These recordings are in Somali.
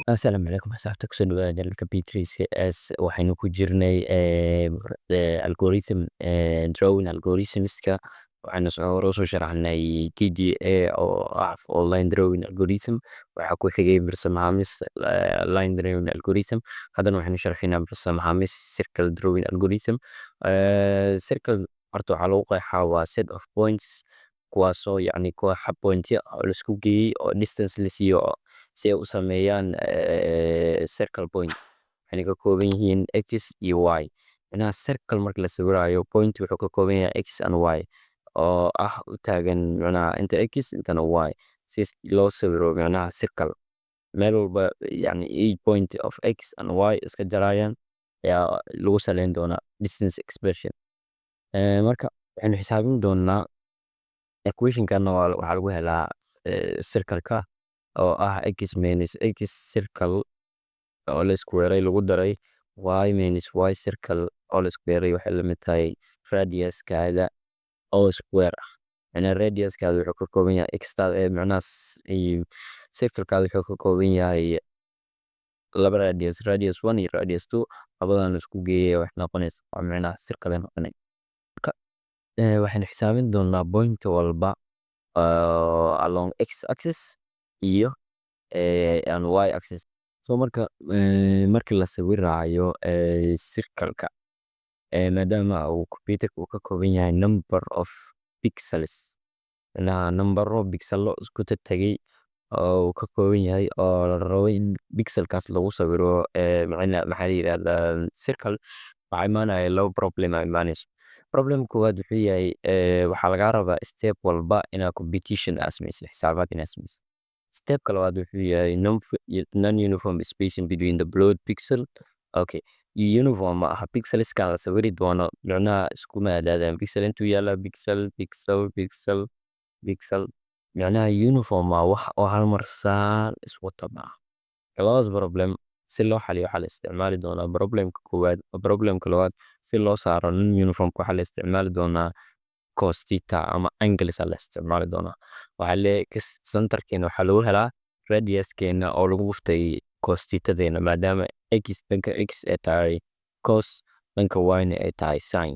Asalaamu calaykum asxaabta kusoo dhawaada dalka B3CS waxaynu ku jirnay algorithm drawing algorithmska waxaynu hore usoo sharaxnay TDA oo ah online drawing algorithm waxaa ku xigay Bresenham line drawing algorithm haddana waxaynu sharxaynaa Bresenham circle drawing algorithm circle horta waxaa lagu qeexaa waa set of points kuwaasoo yacni kooxa pointya oo la isku geeyey oo distance la siiyo si ay u sameeyaan circle point waxayna ka kooban yihiin x iyo y macnaha circle marka la sawiraayo point wuxuu ka kooban yahay x and y oo ah u taagan macnaha inta x intana y si loo sawiro macnaha circle meel walba yacni each point of x and y iska jarayaan ayaa lagu saleyn doonaa distance expression marka waxaynu xisaabin doonaa equationkana waxaa lagu helaa circle-ka oo ah x minus x circle oo la isku weeray lagu daray y minus y circle oo la isku weeray waxay la mid tahay radiuskaada oo square ah macnaha radiuskaada wuxuu ka kooban yahay x macnaha circle-kaada wuxuu ka kooban yahay laba radius 1 iyo radius 2 labadan la isku geeyay wax noqonaysa waa macnaha circle ay noqonay marka waxaynu xisaabin doonaa point walba along x axis iyo and y axis so marka markii la sawiraayo circle-ka maadaama uu computerka uu ka kooban yahay number of pixels macnaha numbero pixelo isku tagay oo uu ka kooban yahay oo la rabo in pixelkaas lagu sawiro macnaha maxaa la yidhahdaa circle waxaa imaanaya laba problem aa imaanayso problem koowaad wuxuu yahay waxaa lagaa rabaa step walba inaad competition aad samaysid xisaabaad inaad samaysid stepka labaad wuxuu yahay non-uniform spacing between the plot pixel okay uniform ma aha pixelskan la sawiri doono macnaha isku maadaadaan pixel intuu yaala pixel macnaha uniform ma wax oo hal mar saan iswata ma aha labadaas problem si loo xaliyo waxaa la isticmaali doonaa problemka koowaad problemka labaad si loo saaro non-uniformka waxaa la isticmaali doonaa cos theta ama angles la isticmaali doonaa waxaa leeyahay centerkeena waxaa lagu helaa radiuskeena oo lagu dhuftay cos thetadeena maadaama x dhanka x ay tahay cos dhanka y-na ay tahay sin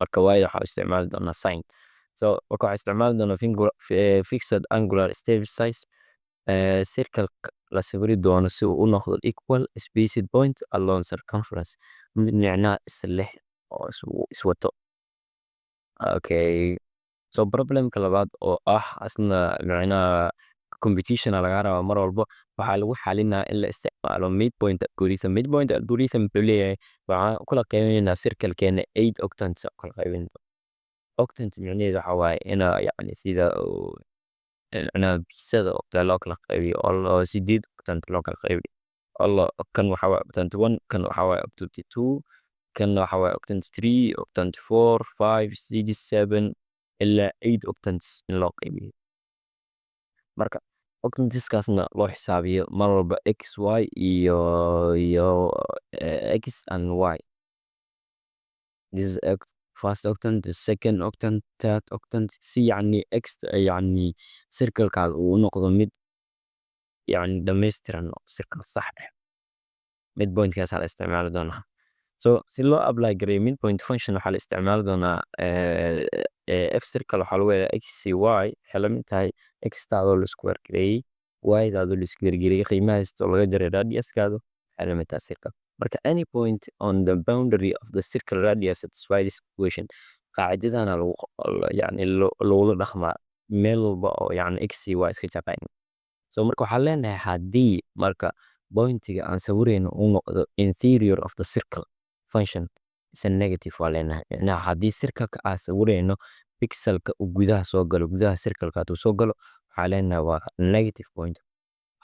marka y waxaa isticmaali doonaa sin so marka waxaa isticmaali doonaa fixed angular stabilize circle la sawiri doono si uu u noqdo equal spaced point along circumference macnaha isleh oo iswato okay so problemka labaad oo ah asna macnaha competition laga rabaa mar walba waxaa lagu xalinaa in la isticmaalo midpoint algorithm wuxuu leeyahay waxaan kula qeybaynaa circle-keena 8 octants kala qeybaynaa octant macnaheedu waxaa waaye ina yacni sida macnaha bisada octant loo kala qeybiyo oo 8 octant loo kala qeybiyo kan waxaa waaye octant 1 kan waxaa waaye octant 2 kan waxaa waaye octant 3 octant 4 5 6 7 ilaa 8 octants in loo qeybiyo marka octantiskaasna loo xisaabiyo mar walba x y iyo x and y this is first octant the second octant third octant si yacni x yacni circle-kaada uu u noqdo mid yacni dhammaystiran circle sax ah midpointkaas la isticmaali doonaa so si loo apply gareeyo midpoint function waxaa la isticmaali doonaa f circle waxaa lagu helaa x y waxay la mid tahay x taadoo la isku wargareeyey y taadoo la isku wargareeyey qiimahaas oo laga jaray radiuskaada waxay la mid tahay circle marka any point on the boundary of the circle radius satisfy this equation qaacidadana lagu yacni lagula dhaqmaa meel walba oo yacni x y iska jaqayn so marka waxaan leenahay haddii marka pointiga aan sawirayno uu noqdo interior of the circle function is a negative waa leenahay macnaha haddii circle-ka aan sawirayno pixelka uu gudaha soo galo gudaha circle-ka hadduu soo galo waxaa leenahay waa negative point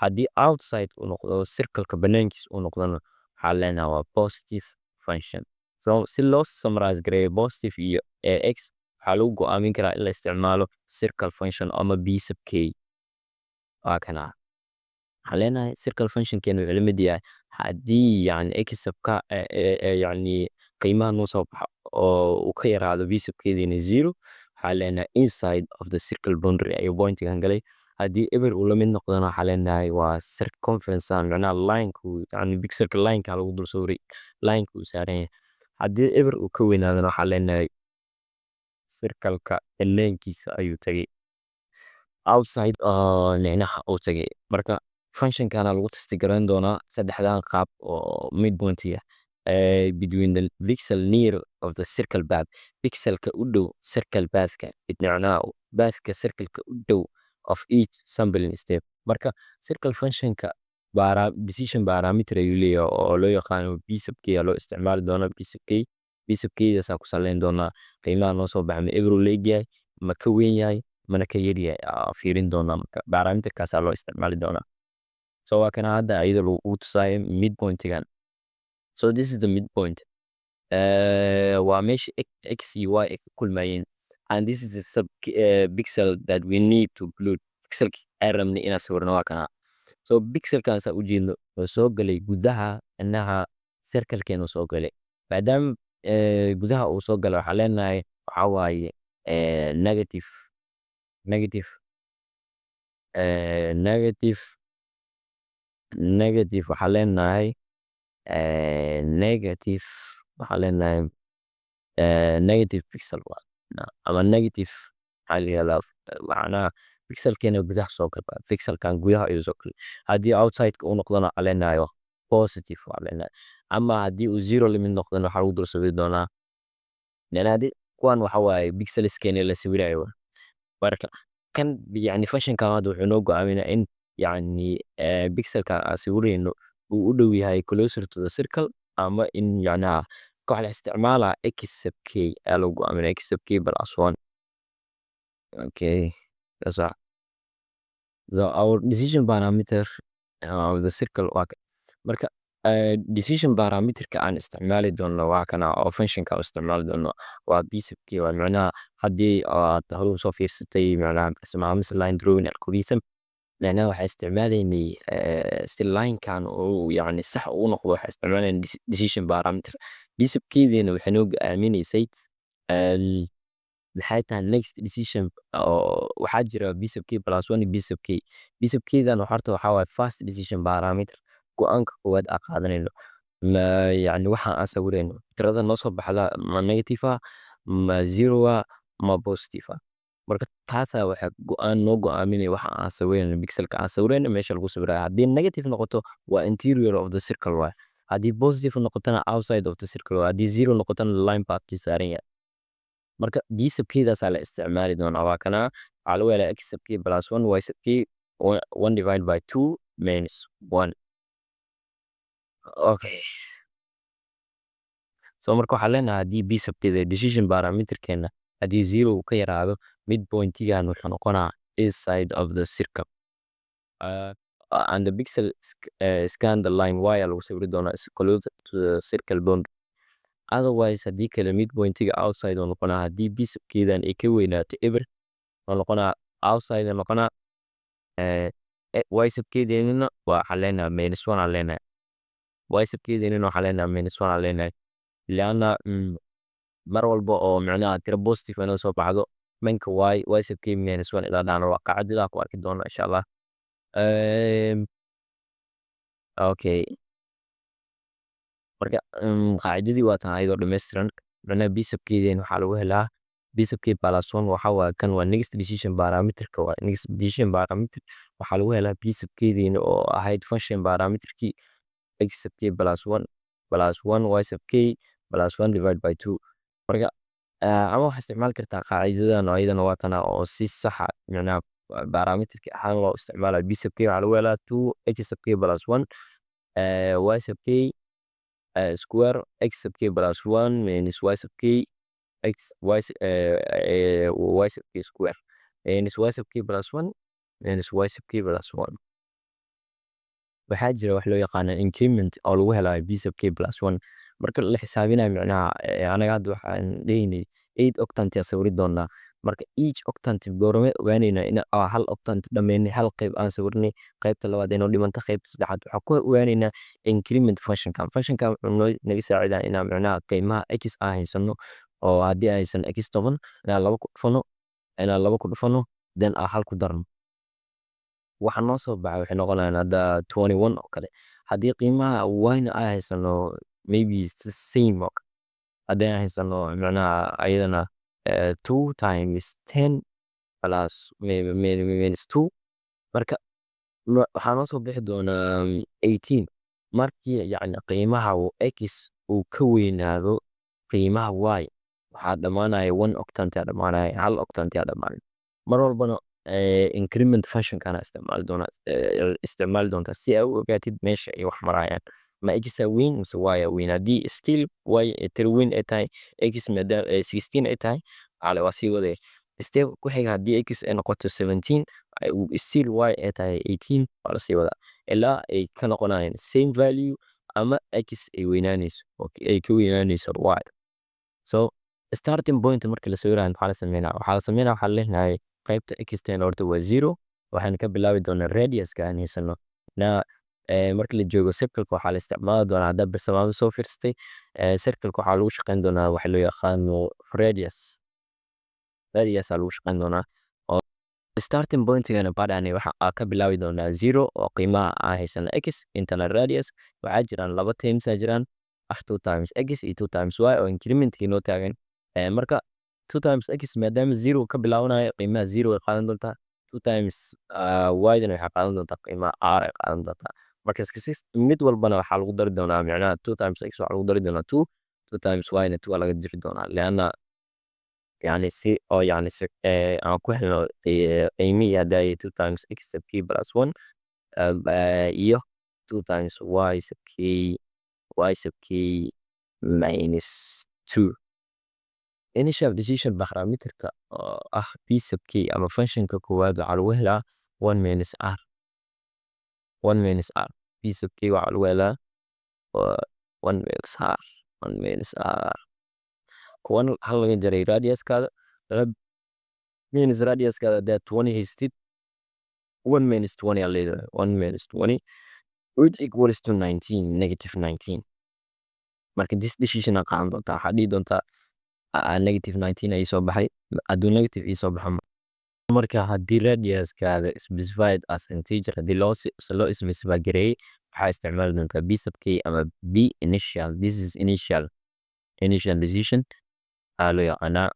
haddii outside uu noqdo circle-ka banaankiisa uu noqdona waxaa leenahay waa positive function so si loo summarize gareeyo positive iyo x waxaa lagu go'aamin karaa in la isticmaalo circle function ama b sub k waa kana waxaa leenahay circle functionkeena wuxuu la mid yahay haddii yacni x subka yacni qiimaha noo soo baxa oo uu ka yaraado b subkeediina 0 waxaa leenahay inside of the circle boundary ayuu pointigan galay haddii eber uu la mid noqdona waxaa leenahay waa circumference aan macnaha line-ku yani pixelka line-ka lagu dul sawiray line-ka uu saaran yahay haddii eber uu ka weynaadona waxaa leenahay circle-ka lengthkiisa ayuu tagay outside micnaha uu tagay marka functionkana lagu testi garan doonaa saddexdan qaab oo midpointiga between the pixel near of the circle path pixelka u dhow circle pathka macnaha pathka circle-ka u dhow of each sampling step marka circle functionka decision parameter ayuu leeyahay oo loo yaqaano p sub k loo isticmaali doonaa p sub k daasaan ku saleyn doonaa qiimaha noo soo baxa ma eber uu leegyahay ma ka weyn yahay mana ka yar yahay fiirin doonaa marka parameterkaasaa loo isticmaali doonaa so waa kana hadda ayada lagu tusaayo midpointigan so this is the midpoint waa meesha x iyo y ay ka kulmayeen and this is the pixel that we need to include pixelka aan rabnay inaan sawirno waa kana so pixelkan saa ujeedno wuxuu soo galay gudaha inaha circle-keenu soo galay maadaama gudaha uu soo galay waxaa leenahay waxaa waaye negative negative negative negative waxaa leenahay negative waxaa leenahay negative pixel ama negative maxaa la yihahdaa macnaha pixelkeena gudaha soo galba pixelkan gudaha ayuu soo galay haddii outside-ka uu noqdona waxaa leenahay positive waxaa leenahay ama haddii uu zero limit noqdona waxaa lagu dul sawiri doonaa haddii kuwan waxa waaye pixelskeena la sawirayo marka kan yani functionkan hadda wuxuu noo go'aaminaa in yani pixelkan aan sawirayno uu u dhow yahay closer to the circle ama in yacnaha waxa la isticmaalaa x sub k ayaa lagu go'aaminaa x sub k plus 1 okay that's all. So our decision parameter of the circle waa marka decision parameterka aan isticmaali doono waa kana oo functionka aan isticmaali doono waa p sub k waa macnaha haddii aad hore soo fiirsatay macnaha Bresenham line drawing algorithm macnaha waxaa isticmaalaynay si line-kan uu yani sax u noqdo waxaa isticmaalaynay decision parameter p sub k-deena waxay noo go'aaminaysay maxay tahay next decision oo waxaa jira p sub k plus 1 p sub k p sub k-dan horta waxaa waaye first decision parameter go'aanka koowaad aan qaadanayno yani waxaan aan sawirayno tirada noo soo baxda ma negative ma zero ma positive marka taasaa waxaa noo go'aaminaya waxa aan sawirayno pixelka aan sawirayno meesha lagu sawirayo haddii negative noqoto waa interior of the circle waaye haddii positive noqotona outside of the circle waaye haddii zero noqotona line pathkii saaran yahay marka p sub k-daasaa la isticmaali doonaa waa kana waxaa lagu helaa x sub k plus 1 y sub k 1 divided by 2 minus 1 okay so marka waxaa leenahay haddii p sub k decision parameterkeena haddii zero uu ka yaraado midpointigan wuxuu noqonaa inside of the circle and the pixel scan the line y lagu sawiri doonaa is closer to the circle boundary otherwise haddii kale midpointiga outside uu noqonaa haddii p sub k-dan ay ka weynaato eber uu noqonaa outside uu noqonaa y sub k-deenina waxaa leenahay minus 1 aan leenahay y sub k-deenina waxaa leenahay minus 1 aan leenahay lianna mar walba oo macnaha tiro positive inoo soo baxdo manka y sub k minus 1 ilaa dhacno waa qaacidada ku arki doona insha allah okay marka qaacidadii waa tan ayadoo dhammaystiran macnaha p sub k-deen waxaa lagu helaa p sub k plus 1 waxaa waa kan waa next decision parameterka waa next decision parameter waxaa lagu helaa p sub k-deena oo ahayd function parameterkii x sub k plus 1 y sub k plus 1 divided by 2 marka ama waxaa isticmaali kartaa qaacidadan oo ayadana waa tana oo si saxa macnaha parameterka ahaan loo isticmaalayo p sub k waxaa lagu helaa 2 x sub k plus 1 y sub k square x sub k plus 1 minus y sub k x y sub k square minus y sub k plus 1 minus y sub k plus 1 waxaa jira wax loo yaqaano increment oo lagu helayo p sub k plus 1 marka la xisaabinayo macnaha anaga hadda waxaan leeyahay 8 octant aan sawiri doonaa marka each octant goorma ogaanaynaa in hal octant dhameynay hal qayb aan sawirnay qaybta labaad inoo dhimanta qaybta saddexaad waxaa ku ogaanaynaa increment functionkan wuxuu naga saacidaa inaan macnaha qiimaha x aan haysano oo haddii aysan x toban inaan laba ku dhufano then aan hal ku darno waxa noo soo baxay waxay noqonayaan hadda 21 oo kale haddii qiimaha wayna ay haysano maybe it's the same oo kale haddii aan haysano macnaha ayadana 2 times 10 plus minus 2 marka waxaa noo soo bixi doonaa 18 markii yacni qiimaha x uu ka weynaado qiimaha y waxaa dhammaanaya 1 octant yaa dhammaanaya hal octant yaa dhammaanaya mar walbana increment fashionkana isticmaali doontaa si aa u ogaatid meesha ay wax marayaan ma x aa weyn mise y aa weyn haddii still y tiri weyn ay tahay x maadaama 16 ay tahay waa sii wadaya step ku xiga haddii x ay noqoto 17 still y ay tahay 18 waa la sii wadaa ilaa ay ka noqonayaan same value ama x ay weynaanayso ay ka weynaanayso y so starting point marka la sawirayo maxaa la sameynaa waxaa la leenahay qaybta x10 horta waa 0 waxaan ka bilaabi doonaa radiuska aan haysano marka la joogo circle-ka waxaa la isticmaali doonaa hadda bartilmaameed soo fiirsatay circle-ka waxaa lagu shaqeyn doonaa waxa loo yaqaano radius aa lagu shaqeyn doonaa starting pointigana badhani waxa ka bilaabi doonaa 0 oo qiimaha aan haysano x intana radius waxaa jiraan laba terms jiraan 2 times x iyo 2 times y oo incrementkii noo taagan marka 2 times x maadaama 0 ka bilaabanayo qiimaha 0 ay qaadan doontaa 2 times y dan waxay qaadan doontaa qiimaha r ay qaadan doontaa marka mid walbana waxaa lagu dari doonaa macnaha 2 times x waxaa lagu dari doonaa 2 times y na 2 laga jiri doonaa leanna يعني سي او يعني aan ku helno qiimihii haddaayay 2 times x sub k plus 1 iyo 2 times y sub k minus 2 initial decision parameterka oo ah b sub k ama functionka koowaad waxaa lagu helaa 1 minus r b sub k waxaa lagu helaa 1 minus r kuwan hal laga jaray radiuskaada minus radiuskaada haddaad 20 haystid 1 minus 20 aa leedahay 1 minus 20 which equals to 19 negative 19 marka this decision aa qaadan doontaa waxaa dhihi doontaa negative 19 ay soo baxay hadduu negative ii soo baxo marka haddii radiuskaada specified as integer haddii loo specify gareeyey waxaa isticmaali doontaa b sub k ama b initial this is initial decision loo yaqaanaa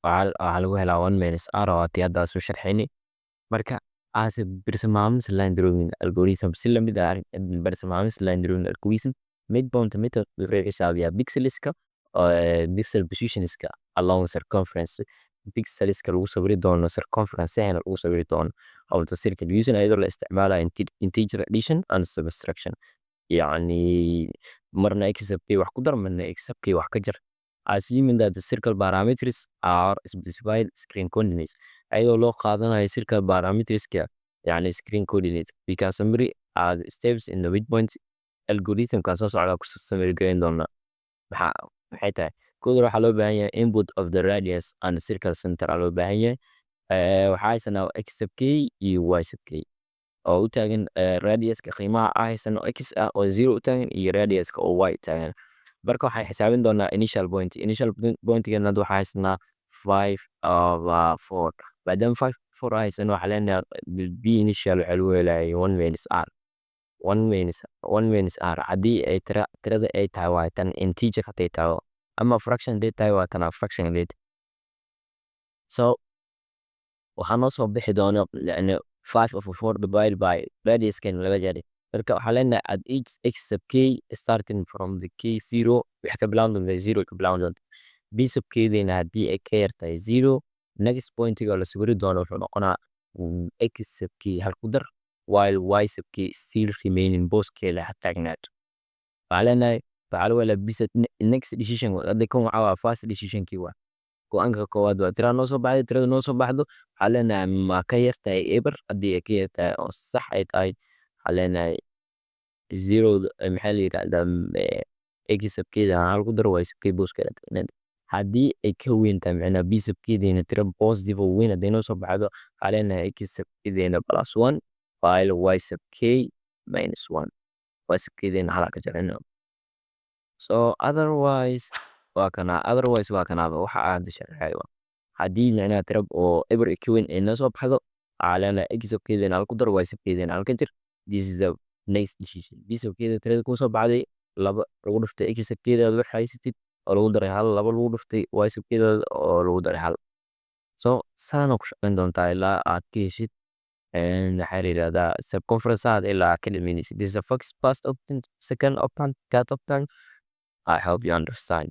waxaa lagu helaa 1 minus r oo haddii haddaa soo sharxayni marka as bartilmaameed line drawing algorithm si lamid ah bartilmaameed line drawing algorithm midpoint method wuxuu xisaabiyaa pixelska pixel positionska along circumference pixelska lagu sawiri doono circumference ahna lagu sawiri doono of the circle using iyadoo la isticmaalayo integer addition and subtraction يعني marna x sub k wax ku dar marna x sub k wax ka jar assuming that the circle parameters are specified screen coordinates ayadoo loo qaadanayo circle parameterska yani screen coordinates we can summary steps in the midpoint algorithmka soo socda ku summary gareyn doona maxay tahay kooda waxaa loo baahan yahay input of the radius and circle center aa loo baahan yahay waxaa haysanaa x sub k iyo y sub k oo u taagan radiuska qiimaha ah haysano x ah oo 0 u taagan iyo radiuska oo y taagan marka waxay xisaabin doonaa initial pointigana hadda waxaa haysanaa 5/4 maadaama 5/4 haysano waxaa leenahay b initial waxaa lagu helaya 1 minus r haddii ay tirada ay tahay waa tan integer haday tahay ama fraction haday tahay waa tan fraction haday tahay so waxaa noo soo bixi doona yani 5/4 divided by radius kan laga jaray marka waxaa leenahay at each x sub k starting from the k0 waxay ka bilaaban doontaa 0 ka bilaaban doontaa b sub k dina haddii ay ka yartahay 0 next pointiga la sawiri doono wuxuu noqonaa x sub k hal ku dar while y sub k still remaining booskeeda ha taagnaato waxaa leenahay waxaa lagu helaa b sub next decision hadda kan waxaa waa first decisionkii waa go-aanka koowaad waa tirada noo soo baxday tirada noo soo baxdo waxaa leenahay ma ka yartahay eber haddii ay ka yartahay oo sax ay tahay waxaa leenahay 0 maxaa la yidhahdaa x sub keeda hal ku dar y sub k booskeeda taagnaato haddii ay ka weyn tahay macnaa b sub keedina tira positive oo weyn hadday noo soo baxdo waxaa leenahay x sub keedina plus 1 while y sub k minus 1 y sub keedina halaa ka jarayna so otherwise waa kanaaba waxa aad sharxay haddii macnaha tirab oo eber ka weyn ay noo soo baxdo على x وكده على قدر y وكده على كنتر. This is the next decision. This وكده ترى كوسا بعدي لبا لو دفتي x وكده لو حيستي oo lagu daray hal laba lagu dhuftay y subkeeda oo lagu daray hal. So saana ku shaqayn doontaa ilaa aad ka heshid maxaa la yidhahdaa circumference aad ilaa aad ka dhimanaysid. This is the first option, second option, third option. I hope you understand.